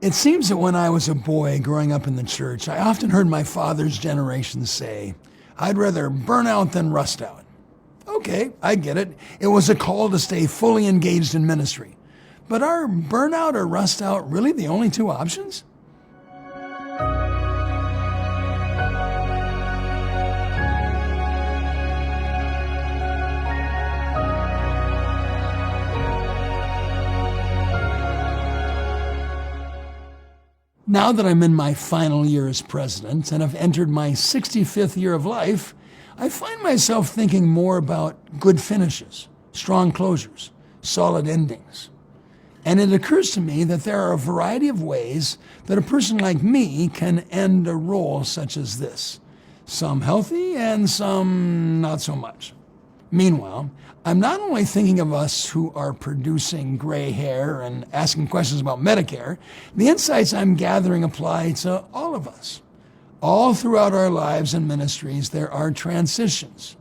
It seems that when I was a boy growing up in the church, I often heard my father's generation say, "I'd rather burn out than rust out." Okay, I get it. It was a call to stay fully engaged in ministry. But are burnout or rust out really the only two options? Now that I'm in my final year as president and have entered my 65th year of life, I find myself thinking more about good finishes, strong closures, solid endings. And it occurs to me that there are a variety of ways that a person like me can end a role such as this. Some healthy and some not so much. Meanwhile, I'm not only thinking of us who are producing gray hair and asking questions about Medicare, the insights I'm gathering apply to all of us. All throughout our lives and ministries, there are transitions.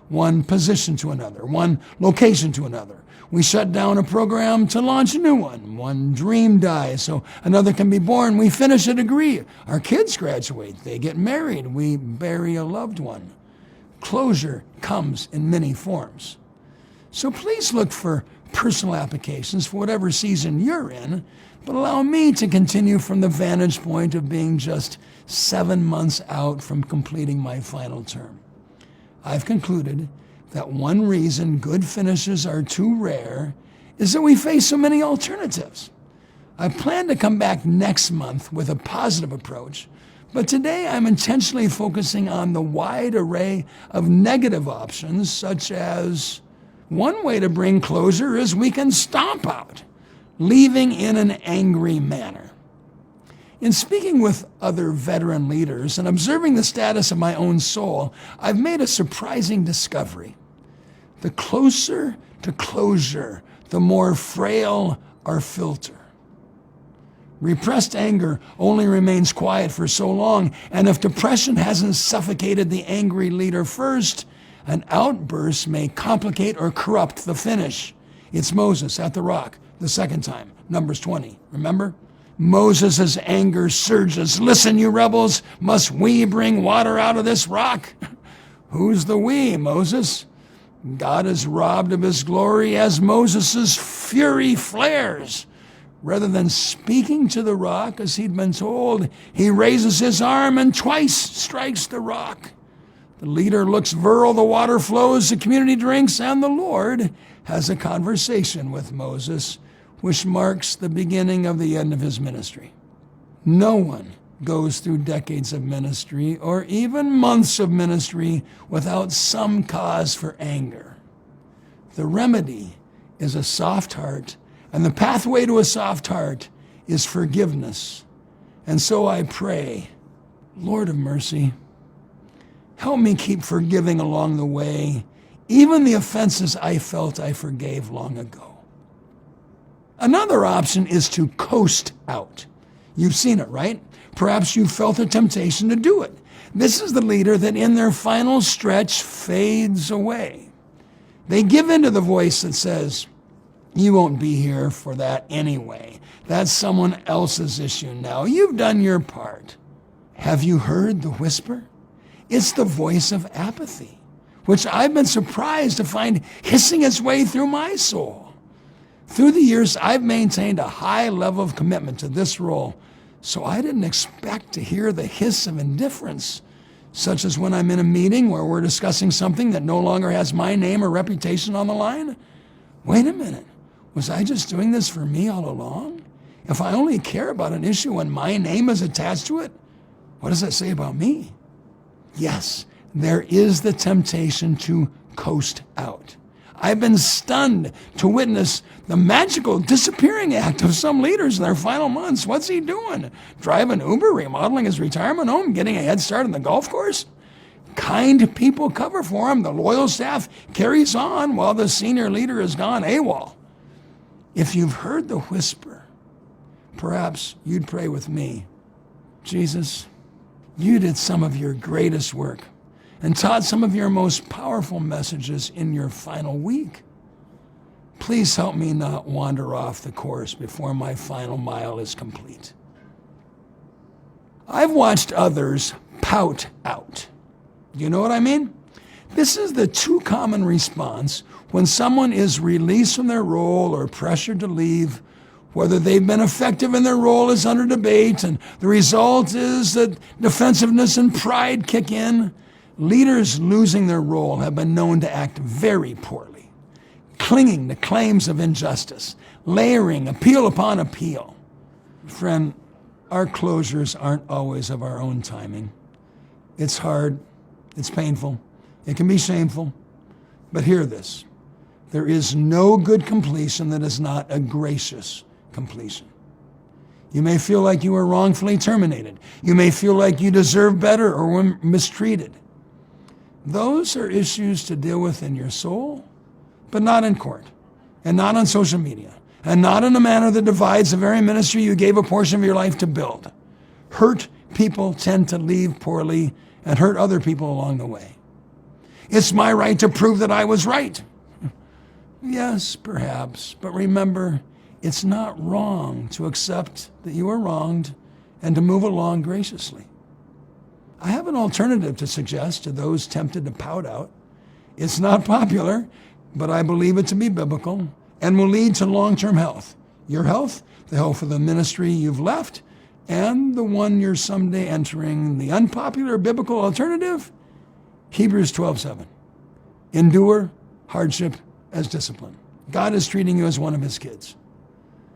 One position to another, one location to another. We shut down a program to launch a new one. One dream dies so another can be born. We finish a degree. Our kids graduate. They get married. We bury a loved one. Closure comes in many forms. So please look for personal applications for whatever season you're in, but allow me to continue from the vantage point of being just 7 months out from completing my final term. I've concluded that one reason good finishes are too rare is that we face so many alternatives. I plan to come back next month with a positive approach, but today I'm intentionally focusing on the wide array of negative options, such as one way to bring closure is we can stomp out, leaving in an angry manner. In speaking with other veteran leaders and observing the status of my own soul, I've made a surprising discovery. The closer to closure, the more frail our filter. Repressed anger only remains quiet for so long, and if depression hasn't suffocated the angry leader first, an outburst may complicate or corrupt the finish. It's Moses at the rock the second time, Numbers 20, remember? Moses' anger surges. "Listen, you rebels, must we bring water out of this rock?" Who's the we, Moses? God is robbed of his glory as Moses' fury flares. Rather than speaking to the rock as he'd been told, he raises his arm and twice strikes the rock. The leader looks virile, the water flows, the community drinks, and the Lord has a conversation with Moses, which marks the beginning of the end of his ministry. No one goes through decades of ministry or even months of ministry without some cause for anger. The remedy is a soft heart, and the pathway to a soft heart is forgiveness. And so I pray, Lord of mercy, help me keep forgiving along the way, even the offenses I felt I forgave long ago. Another option is to coast out. You've seen it, right? Perhaps you felt a temptation to do it. This is the leader that in their final stretch fades away. They give in to the voice that says, "You won't be here for that anyway. That's someone else's issue now. You've done your part." Have you heard the whisper? It's the voice of apathy, which I've been surprised to find hissing its way through my soul. Through the years, I've maintained a high level of commitment to this role, so I didn't expect to hear the hiss of indifference, such as when I'm in a meeting where we're discussing something that no longer has my name or reputation on the line. Wait a minute, was I just doing this for me all along? If I only care about an issue when my name is attached to it, what does that say about me? Yes, there is the temptation to coast out. I've been stunned to witness the magical disappearing act of some leaders in their final months. What's he doing? Driving Uber, remodeling his retirement home, getting a head start on the golf course? Kind people cover for him. The loyal staff carries on while the senior leader is gone AWOL. If you've heard the whisper, perhaps you'd pray with me. Jesus, you did some of your greatest work and taught some of your most powerful messages in your final week. Please help me not wander off the course before my final mile is complete. I've watched others pout out. You know what I mean? This is the too common response when someone is released from their role or pressured to leave. Whether they've been effective in their role is under debate, and the result is that defensiveness and pride kick in. Leaders losing their role have been known to act very poorly, clinging to claims of injustice, layering appeal upon appeal. Friend, our closures aren't always of our own timing. It's hard, it's painful, it can be shameful, but hear this. There is no good completion that is not a gracious completion. You may feel like you were wrongfully terminated. You may feel like you deserve better or were mistreated. Those are issues to deal with in your soul, but not in court, and not on social media, and not in a manner that divides the very ministry you gave a portion of your life to build. Hurt people tend to leave poorly and hurt other people along the way. It's my right to prove that I was right. Yes, perhaps, but remember, it's not wrong to accept that you were wronged and to move along graciously. I have an alternative to suggest to those tempted to pout out. It's not popular, but I believe it to be biblical and will lead to long-term health. Your health, the health of the ministry you've left, and the one you're someday entering. The unpopular biblical alternative, Hebrews 12:7. Endure hardship as discipline. God is treating you as one of his kids.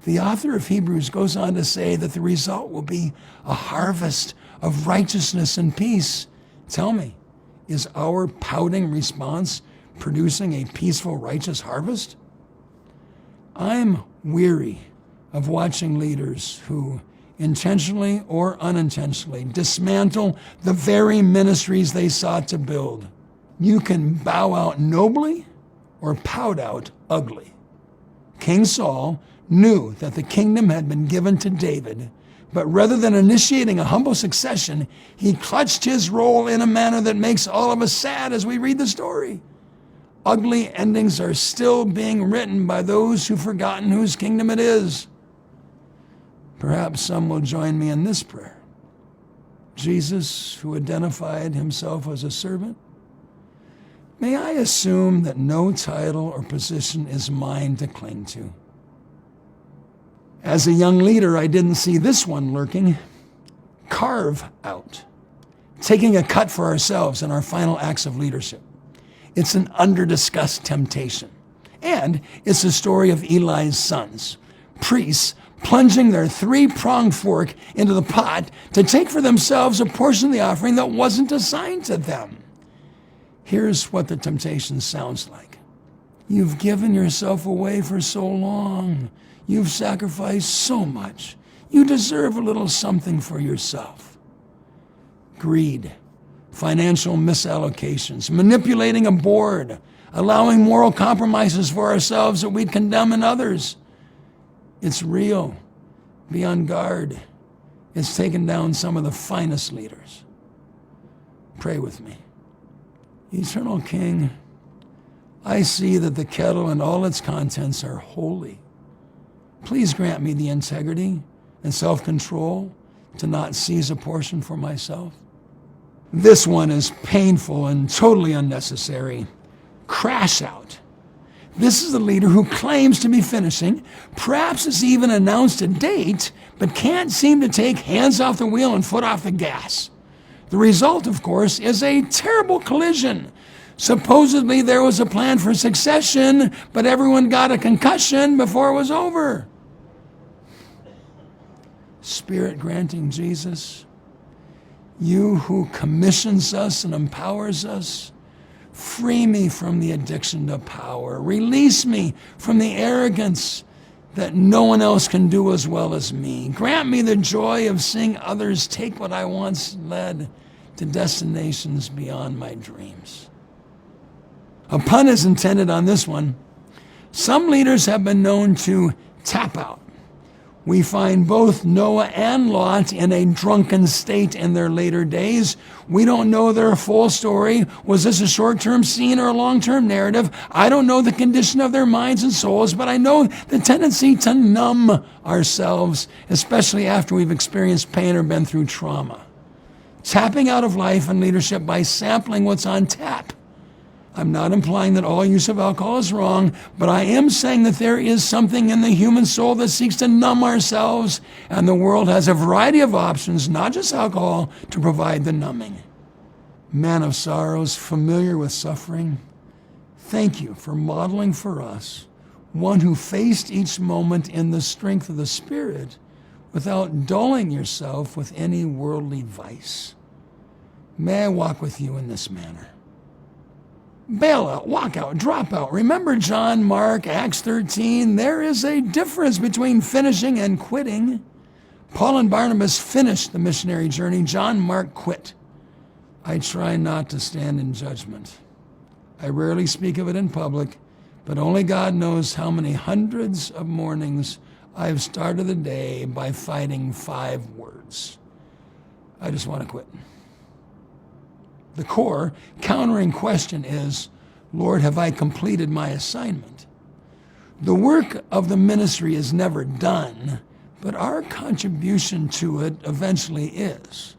The author of Hebrews goes on to say that the result will be a harvest of righteousness and peace. Tell me, is our pouting response producing a peaceful, righteous harvest? I'm weary of watching leaders who intentionally or unintentionally dismantle the very ministries they sought to build. You can bow out nobly or pout out ugly. King Saul knew that the kingdom had been given to David, but rather than initiating a humble succession, he clutched his role in a manner that makes all of us sad as we read the story. Ugly endings are still being written by those who've forgotten whose kingdom it is. Perhaps some will join me in this prayer. Jesus, who identified himself as a servant, may I assume that no title or position is mine to cling to. As a young leader, I didn't see this one lurking. Carve out. Taking a cut for ourselves in our final acts of leadership. It's an under-discussed temptation. And it's the story of Eli's sons, priests plunging their three-pronged fork into the pot to take for themselves a portion of the offering that wasn't assigned to them. Here's what the temptation sounds like. You've given yourself away for so long. You've sacrificed so much. You deserve a little something for yourself. Greed, financial misallocations, manipulating a board, allowing moral compromises for ourselves that we'd condemn in others. It's real. Be on guard. It's taken down some of the finest leaders. Pray with me. Eternal King, I see that the kettle and all its contents are holy. Please grant me the integrity and self-control to not seize a portion for myself. This one is painful and totally unnecessary. Crash out. This is the leader who claims to be finishing, perhaps has even announced a date, but can't seem to take hands off the wheel and foot off the gas. The result, of course, is a terrible collision. Supposedly there was a plan for succession, but everyone got a concussion before it was over. Spirit-granting Jesus, you who commissions us and empowers us, free me from the addiction to power. Release me from the arrogance that no one else can do as well as me. Grant me the joy of seeing others take what I once led to destinations beyond my dreams. A pun is intended on this one. Some leaders have been known to tap out We find both Noah and Lot in a drunken state in their later days. We don't know their full story. Was this a short-term scene or a long-term narrative? I don't know the condition of their minds and souls, but I know the tendency to numb ourselves, especially after we've experienced pain or been through trauma. Tapping out of life and leadership by sampling what's on tap. I'm not implying that all use of alcohol is wrong, but I am saying that there is something in the human soul that seeks to numb ourselves, and the world has a variety of options, not just alcohol, to provide the numbing. Man of sorrows, familiar with suffering, thank you for modeling for us one who faced each moment in the strength of the Spirit without dulling yourself with any worldly vice. May I walk with you in this manner. Bail out, walk out, drop out. Remember John, Mark, Acts 13. There is a difference between finishing and quitting. Paul and Barnabas finished the missionary journey. John Mark quit. I try not to stand in judgment. I rarely speak of it in public, but only God knows how many hundreds of mornings I've started the day by fighting 5 words. I just want to quit. The core, countering question is, Lord, have I completed my assignment? The work of the ministry is never done, but our contribution to it eventually is.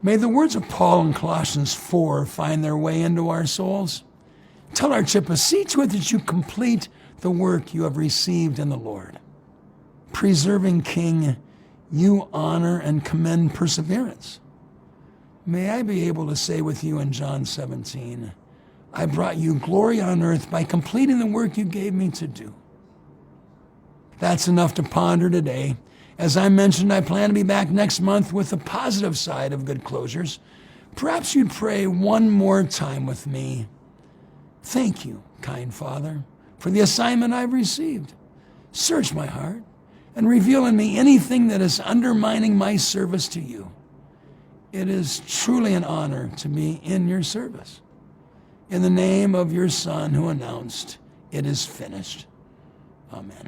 May the words of Paul in Colossians 4 find their way into our souls. Tell our Chippa, see to it that you complete the work you have received in the Lord. Preserving King, you honor and commend perseverance. May I be able to say with you in John 17, I brought you glory on earth by completing the work you gave me to do. That's enough to ponder today. As I mentioned, I plan to be back next month with the positive side of good closures. Perhaps you'd pray one more time with me. Thank you, kind Father, for the assignment I've received. Search my heart and reveal in me anything that is undermining my service to you. It is truly an honor to be in your service. In the name of your Son who announced, it is finished. Amen.